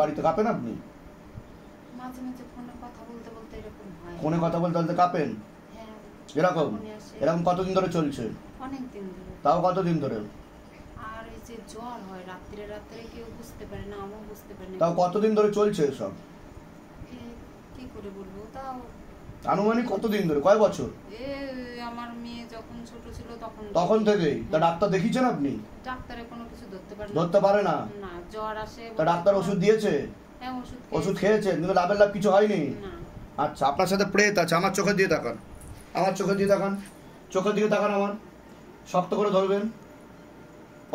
বাড়িতে কাঁপেন আপনি? মাঝে মাঝে ফোনে কথা বলতে বলতে এরকম হয়। ফোনে কথা বলতে বলতে কাঁপেন? হ্যাঁ, এরকম ফোনে আসে। এরকম কতদিন ধরে চলছে? অনেক দিন ধরে। তাও কতদিন ধরে? আর এই যে জ্বর হয় রাত্রে রাত্রে, কেউ বুঝতে পারে না, আমিও বুঝতে পারি না। তাও কতদিন ধরে চলছে এসব? কি করে বলবো, তাও আনুমানিক কতদিন ধরে, কয় বছর? আমার মেয়ে যখন ছোট ছিল তখন থেকেই? তা ডাক্তার দেখিয়েছেন আপনি? ডাক্তারে কোনো কিছু ধরতে পারে না? না, জ্বর আসে। তা ডাক্তার ওষুধ দিয়েছে? হ্যাঁ, ওষুধ খেয়েছেন, কিন্তু লাভের লাভ কিছু হয়নি? না। আচ্ছা, আপনার সাথে প্রেত আছে। আমার চোখে দিয়ে তাকান, আমার চোখে দিয়ে তাকান, চোখের দিকে তাকান আমার, শক্ত করে ধরবেন।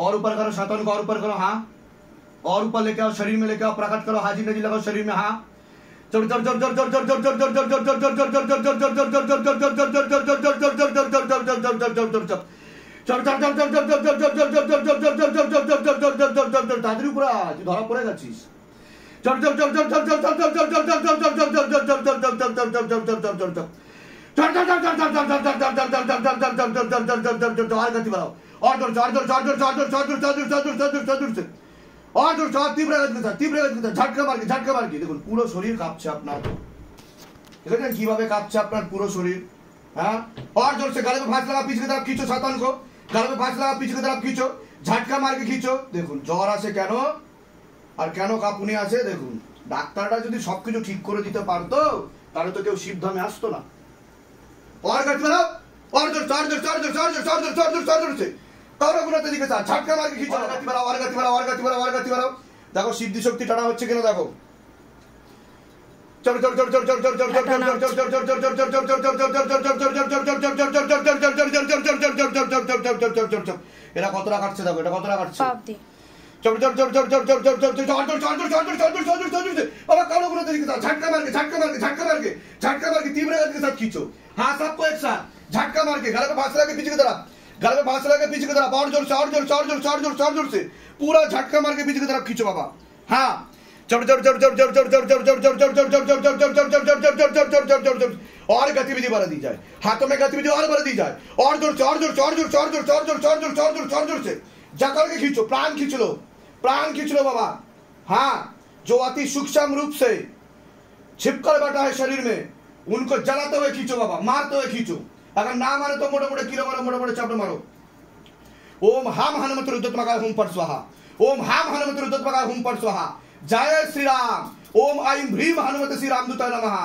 और ऊपर करो, शैतान को और ऊपर करो, हाँ। और ऊपर लेके आओ, शरीर में लेके आओ, प्रकट करो, हाजी नजी लगाओ शरीर में, हाँ। তাদের উপর আজ ধরা পড়ে গেছিস। और गति बढ़ाओ, और जोर तीव्र गति, झटका मार के देखুন পুরো শরীর কাঁপছে আপনার। দেখেছেন কিভাবে কাঁপছে আপনার পুরো শরীর? হ্যাঁ, और जोर से गले में फांस लगा, पीछे की तरफ खींचो शैतान को, गले में फांस लगा, पीछे की तरफ खींचो, झटका मार के खींचो। দেখুন জ্বর আসে কেন আর কেন কাঁপুনি আসে দেখুন। ডাক্তাররা যদি সবকিছু ঠিক করে দিতে পারতো তাহলে তো কেউ শিবধামে আসতো না। और गति बढ़ाओ, और जोर से कौन गुनाते दिखे साथ झटका मार के खींचो। गति बढ़ाओ। देखो सिद्धि शक्ति टाना হচ্ছে কিনা দেখো। এটা কতটা কাটছে দেখো, এটা কতটা কাটছে। बाबा कौन गुनाते दिखे साथ झटका मार के तीव्र गति के साथ खींचो। हाँ, सबको एक साथ झटका मार के गले में फांस लगा के पीछे की तरफ, गले में फांस लगा के पीछे की तरफ, और जोर से पूरा झटका मार के पीछे की तरफ खींचो बाबा। हाँ, और गतिविधि बढ़ा दी जाए, हाथों में गतिविधि और बढ़ा दी जाए, और जोर से जकड़ के खींचो, प्राण खींच लो बाबा। हाँ, जो अति सूक्ष्म रूप से छिपकर बैठा है शरीर में, उनको जलाते हुए खींचो बाबा, मारते हुए खींचो। अगर ना मारे तो मोटे मोटे कीड़े मारो, मोटे मोटे चापड़े मारो। ओम हम हनुमत रुद्रत्मकाय हुम पर स्वाहा, ओम हम हनुमत रुद्रत्मकाय हुम पर स्वाहा। जय श्री राम। ओम ऐं भ्रीम हनुमत श्री रामदूताय नमः।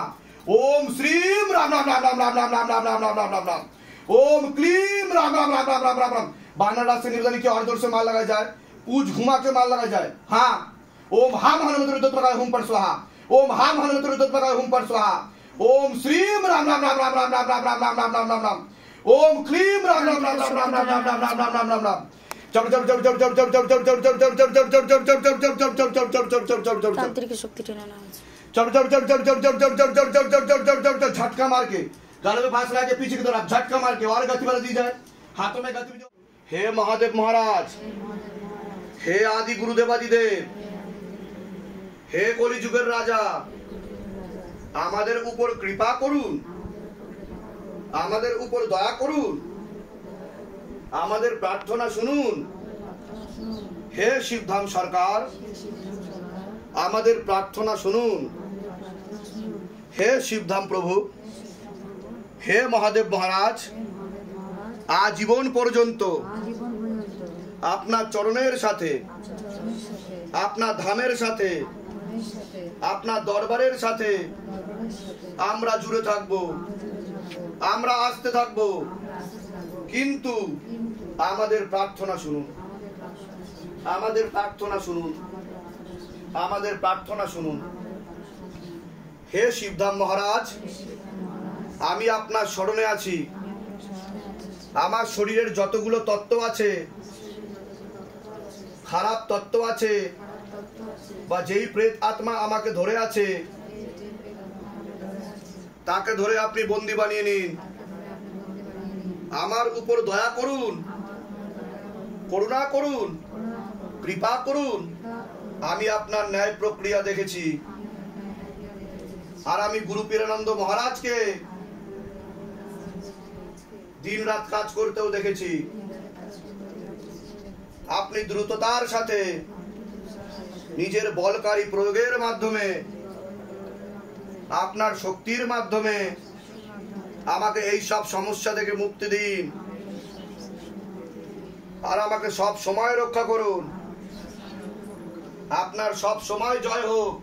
ओम श्रीम राम राम राम राम राम राम राम राम राम राम राम राम राम। ओम क्लीम राम राम राम राम राम राम राम। बानर राज से निर्धन की और जोर से माल लगाया जाए, पूछ घुमा के माल लगाया जाए। हाँ, ओम हम हनुमत रुद्रत्मकाय हुम पर स्वाहा, ओम हम हनुमत रुद्रत्मकाय हुम पर स्वाहा। ओम श्रीम राम राम राम राम राम राम राम राम राम राम राम राम राम। ओम क्लीम राम राम राम राम राम राम राम राम राम राम राम राम राम। तांत्रिक शक्ति टेने ना झटका मार के गले में फांस लगा के पीछे की तरफ झटका मार के और गति बढ़ा दी जाए, हाथों में गति। हे महादेव महाराज, हे आदि गुरुदेवादिदेव, হে কলিযুগের রাজা, আমাদের উপর কৃপা করুন, আমাদের উপর দয়া করুন, আমাদের প্রার্থনা শুনুন। হে শিবধাম সরকার, আমাদের প্রার্থনা শুনুন। হে শিবধাম প্রভু, হে মহাদেব মহারাজ, আজীবন পর্যন্ত আপনার চরণের সাথে, আপনার ধামের সাথে, আপনার দরবারের সাথে আমরা জুড়ে থাকবো, আমরা আসতে থাকবো, কিন্তু আমাদের প্রার্থনা শুনুন, আমাদের প্রার্থনা শুনুন, আমাদের প্রার্থনা শুনুন। হে শিবধাম মহারাজ, আমি আপনার শরণে আছি। আমার শরীরের যতগুলো তত্ত্ব আছে, খারাপ তত্ত্ব আছে, বা যেই প্রেত আত্মা আমাকে ধরে আছে, তাকে ধরে আপনি বন্দী বানিয়ে নিন। আমার উপর দয়া করুন, করুণা করুন, কৃপা করুন। আমি আপনার ন্যায় প্রক্রিয়া দেখেছি, আর আমি গুরু পীরানন্দ মহারাজকে দিন রাত কাজ করতেও দেখেছি। আপনি দ্রুততার সাথে নিজের বলকারী প্রয়োগের মাধ্যমে, আপনার শক্তির মাধ্যমে আমাকে এই সব সমস্যা থেকে মুক্তি দিন আর আমাকে সব সময় রক্ষা করুন। আপনার সব সময় জয় হোক।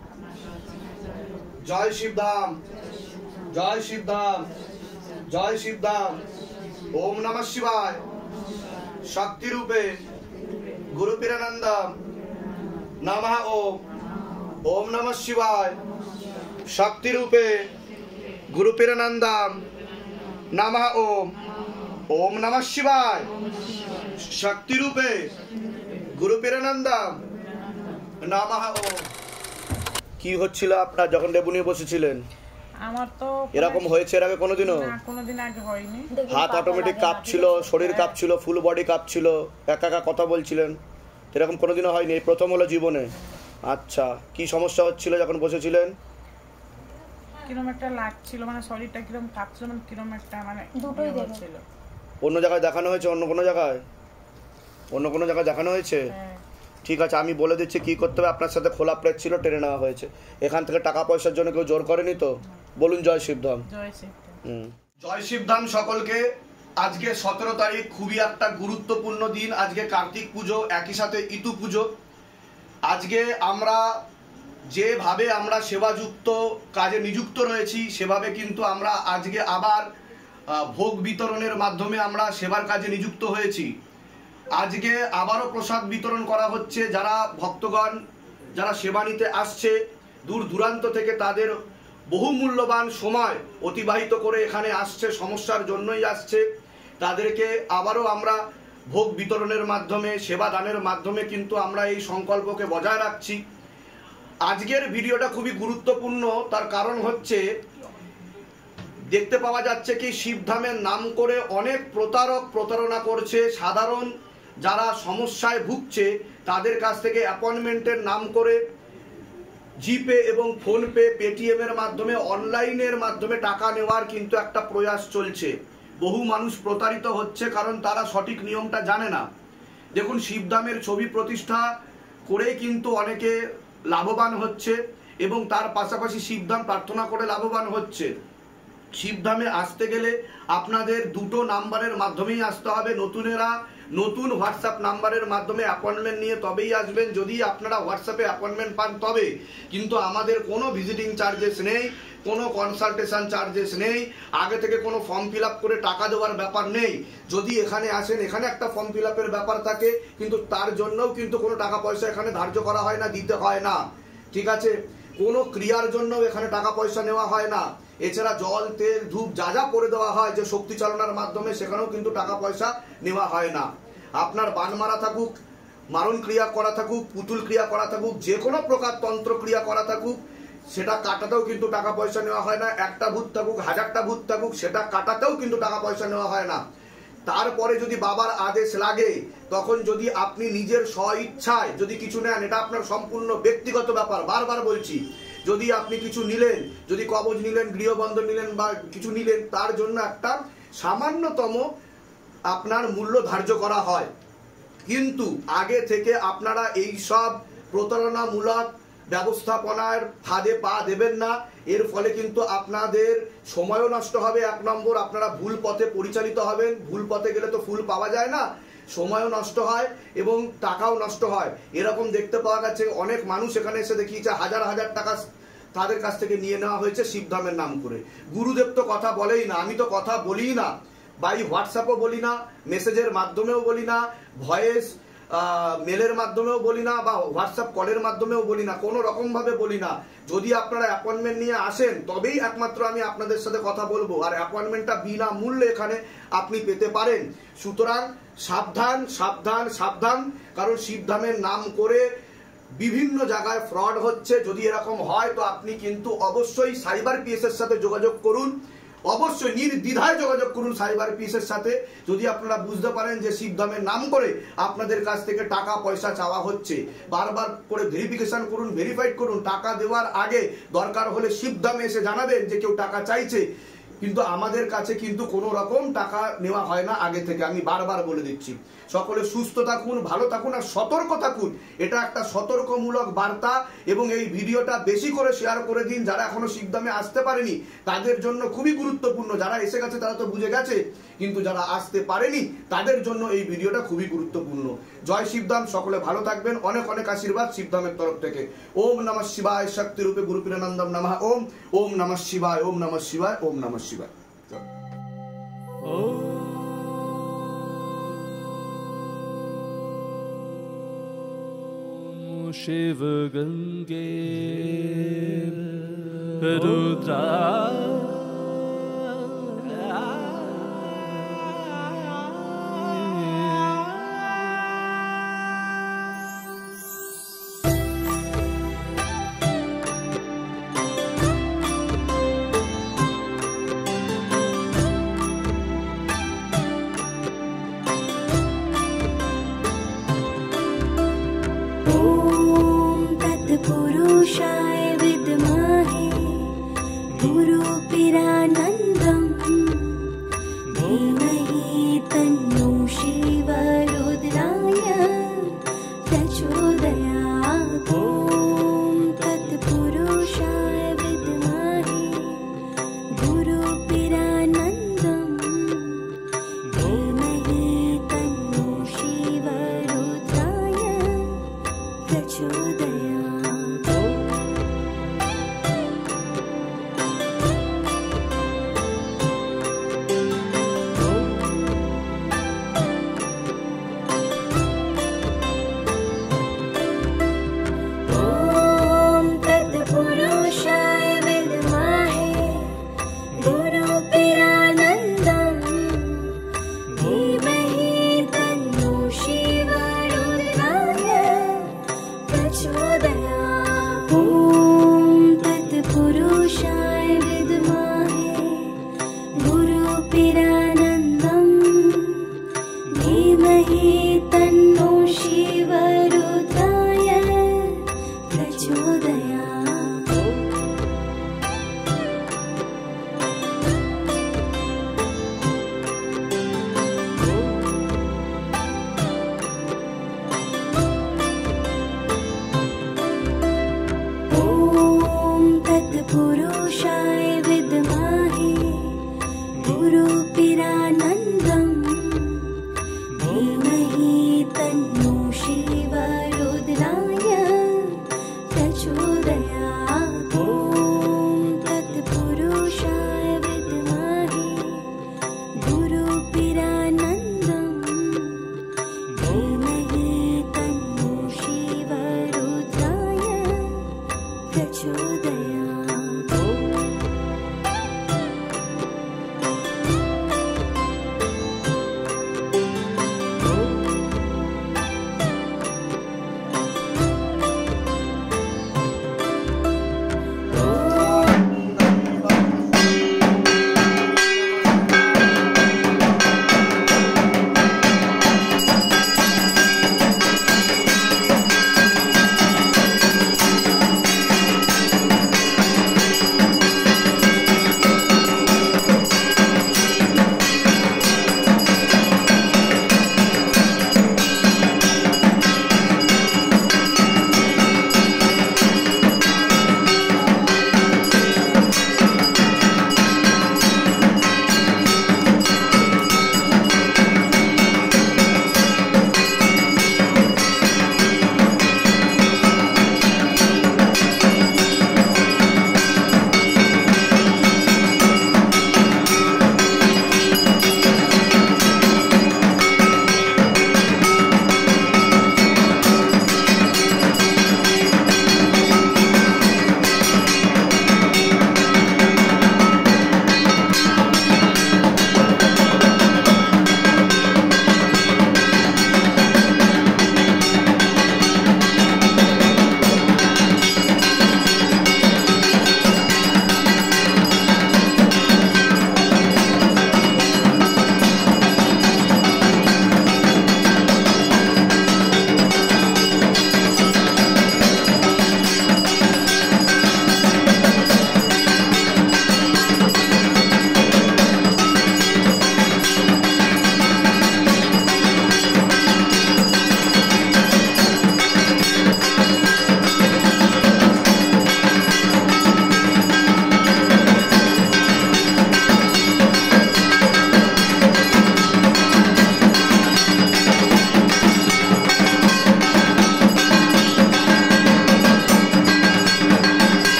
জয় শিবধাম, জয় শিবধাম, জয় শিবধাম। ওম নমঃ শিবায়। শক্তি রূপে গুরু পীরানন্দম নমঃ ওম। ওম নমঃ শিবায়। শক্তি রূপে গুরু পীরানন্দম নমঃ ওম। ওম নমঃ শিবায়। শক্তি রূপে গুরু পীরানন্দম নমঃ ওম। কি হচ্ছিল আপনার যখন লেবু নিয়ে বসেছিলেন? আমার তো এরকম হয়েছে এর আগে কোনোদিনও? না, কোনোদিন আগে হয়নি। হাত অটোমেটিক কাঁপছিল, শরীর কাঁপছিল, ফুল বডি কাঁপছিল, একা একা কথা বলছিলেন, এরকম কোনোদিনও হয়নি? এই প্রথম হলো জীবনে? আচ্ছা, কি সমস্যা হচ্ছিল যখন বসেছিলেন? কিরম একটা লাগছিল, মানে শরীরটা কিরম কাঁপছিল, মানে কিরম একটা, মানে দুটোই ছিল। অন্য জায়গায় দেখানো হয়েছে? অন্য কোনো জায়গায় দেখানো হয়েছে? হ্যাঁ। ঠিক আছে, আমি বলে দিচ্ছি কি করতে হবে। আপনার সাথে খোলা প্লেট ছিল, টেনে নেওয়া হয়েছে। এখান থেকে টাকা পয়সার জন্য কেউ জোর করেনি তো? বলুন জয় শিবধাম। জয় শিবধাম। জয় শিবধাম সকলকে। আজকে 17 তারিখ, খুবই একটা গুরুত্বপূর্ণ দিন। আজকে কার্তিক পুজো, একই সাথে ইতু পুজো। আজকে আমরা যেভাবে আমরা সেবাযুক্ত কাজে নিযুক্ত রয়েছি, সেভাবে কিন্তু আমরা আজকে আবার ভোগ বিতরণের মাধ্যমে আমরা সেবার কাজে নিযুক্ত হয়েছি। আজকে আবারও প্রসাদ বিতরণ করা হচ্ছে। যারা ভক্তগণ যারা সেবা নিতে আসছে দূর দূরান্ত থেকে, তাদের বহু মূল্যবান সময় অতিবাহিত করে এখানে আসছে, সমস্যার জন্যই আসছে, তাদেরকে আবারও আমরা ভোগ বিতরণের মাধ্যমে, সেবা দানের মাধ্যমে কিন্তু আমরা এই সংকল্পকে বজায় রাখছি। আজকের ভিডিওটা খুবই গুরুত্বপূর্ণ। তার কারণ হচ্ছে, দেখতে পাওয়া যাচ্ছে কি শিবধামের নাম করে অনেক প্রতারক প্রতারণা করছে। সাধারণ যারা সমস্যায় ভুগছে তাদের কাছ থেকে অ্যাপয়েন্টমেন্টের নাম করে জিপে এবং ফোনপে, পেটিএম এর মাধ্যমে, অনলাইনের মাধ্যমে টাকা নেওয়ার কিন্তু একটা প্রয়াস চলছে। বহু মানুষ প্রতারিত হচ্ছে কারণ তারা সঠিক নিয়মটা জানে না। দেখুন, শিবধামের ছবি প্রতিষ্ঠা করেই কিন্তু অনেকে লাভবান হচ্ছে এবং তার পাশাপাশি শিবধাম প্রার্থনা করে লাভবান হচ্ছে। শিবধামে আসতে গেলে আপনাদের দুটো নাম্বারের মাধ্যমেই আসতে হবে। নতুনেরা নতুন হোয়াটসঅ্যাপ নাম্বারের মাধ্যমে অ্যাপয়েন্টমেন্ট নিয়ে তবেই আসবেন। যদি আপনারা হোয়াটসঅ্যাপে অ্যাপয়েন্টমেন্ট পান তবে, কিন্তু আমাদের কোনো ভিজিটিং চার্জেস নেই, কোনো কনসালটেশন চার্জেস নেই, আগে থেকে কোনো ফর্ম ফিল আপ করে টাকা দেওয়ার ব্যাপার নেই। যদি এখানে আসেন, এখানে একটা ফর্ম ফিল আপের ব্যাপার থাকে, কিন্তু তার জন্যও কিন্তু কোনো টাকা পয়সা এখানে ধার্য করা হয় না, দিতে হয় না। ঠিক আছে? কোনো ক্রিয়ার জন্য এখানে টাকা পয়সা নেওয়া হয় না। এছাড়া জল, তেল, ধূপ যা যা করে দেওয়া হয় যে শক্তি চালনার মাধ্যমে, সেখানেও কিন্তু টাকা পয়সা নেওয়া হয় না। আপনার বান মারা থাকুক, মারণ ক্রিয়া করা থাকুক, পুতুল ক্রিয়া করা থাকুক, যে কোনো প্রকার তন্ত্র ক্রিয়া করা থাকুক, সেটা কাটাতেও কিন্তু টাকা পয়সা নেওয়া হয় না। একটা ভূত থাকুক, 1000টা ভূত থাকুক, সেটা কাটাতেও কিন্তু টাকা পয়সা নেওয়া হয় না। তারপরে যদি বাবার আদেশ লাগে, তখন যদি আপনি নিজের স্বইচ্ছায় যদি কিছু নেন, এটা আপনার সম্পূর্ণ ব্যক্তিগত ব্যাপার। বারবার বলছি, যদি আপনি কিছু নিলেন, যদি কবজ নিলেন, গৃহবন্ধন নিলেন বা কিছু নিলেন, তার জন্য একটা সামান্যতম আপনার মূল্য ধার্য করা হয়। কিন্তু আগে থেকে আপনারা এই সব প্রতারণামূলক ব্যবস্থাপনার ফাঁদে পা দেবেন না। এর ফলে কিন্তু আপনাদের সময়ও নষ্ট হবে। 1 নম্বর, আপনারা ভুল পথে পরিচালিত হবেন। ভুল পথে গেলে তো ফুল পাওয়া যায় না, সময়ও নষ্ট হয় এবং টাকাও নষ্ট হয়। এরকম দেখতে পাওয়া গেছে অনেক মানুষ এখানে এসে দেখিয়েছে হাজার হাজার টাকা তাদের কাছ থেকে নিয়ে নেওয়া হয়েছে শিবধামের নাম করে। গুরুদেব তো কথা বলেই না, আমি তো কথা বলি না, বাই হোয়াটসঅ্যাপও বলি না, মেসেজের মাধ্যমেও বলি না, ভয়েস মেলের মাধ্যমেও বলি না, বা হোয়াটসঅ্যাপ কলের মাধ্যমেও বলি না, কোনো রকমভাবে বলি না। যদি আপনারা অ্যাপয়েন্টমেন্ট নিয়ে আসেন তবেই একমাত্র আমি আপনাদের সাথে কথা বলবো, আর অ্যাপয়েন্টমেন্টটা বিনামূল্যে এখানে আপনি পেতে পারেন। সুতরাং সাবধান, সাবধান, সাবধান, কারণ শিবধামের নাম করে বিভিন্ন জায়গায় ফ্রড হচ্ছে। যদি এরকম হয় তো আপনি কিন্তু অবশ্যই সাইবার পিএস এর সাথে যোগাযোগ করুন। অবশ্যই নির্দ্বিধায় যোগাযোগ করুন সাইবার পিসের সাথে। যদি আপনারা বুঝতে পারেন যে শিবধামের নাম করে আপনাদের কাছ থেকে টাকা পয়সা চাওয়া হচ্ছে, বারবার করে ভেরিফিকেশন করুন, ভেরিফাইড করুন। টাকা দেওয়ার আগে দরকার হলে শিবধামে এসে জানাবেন যে কেউ টাকা চাইছে, কিন্তু আমাদের কাছে কিন্তু কোনো রকম টাকা নেওয়া হয় না আগে থেকে, আমি বারবার বলে দিচ্ছি। সকলে সুস্থ থাকুন, ভালো থাকুন আর সতর্ক থাকুন। এটা একটা সতর্কমূলক বার্তা এবং এই ভিডিওটা বেশি করে শেয়ার করে দিন। যারা এখনো শিবধামে আসতে পারেনি তাদের জন্য খুবই গুরুত্বপূর্ণ। যারা এসে গেছে তারা তো বুঝে গেছে, কিন্তু যারা আসতে পারেনি তাদের জন্য এই ভিডিওটা খুবই গুরুত্বপূর্ণ। জয় শিবধাম, সকলে ভালো থাকবেন। অনেক অনেক আশীর্বাদ শিবধামের তরফ থেকে। ওম নমঃ শিবায়, শক্তি রূপে গুরু পীরানন্দম নমঃ। ওম ওম নমঃ শিবায়, ওম নমঃ শিবায়, ওম নমঃ শিবায়। शिव गंगे रुद्रा पुरुषाय विद्महे गुरुपीरानन्दं धीमहि तन्नो शिव रुद्राय प्रचोदयात्। ॐ तत्पुरुषाय विद्महे गुरुपीरानन्दं धीमहि तन्नो शिव रुद्राय प्रचोदयात्। पुरुषाय विद्महे गुरुपीरानन्दं धीमहि तन्नो शिव रुद्राय प्रचोदयात्। ॐ तत्पुरुषाय विद्महे गुरुपीरानन्दं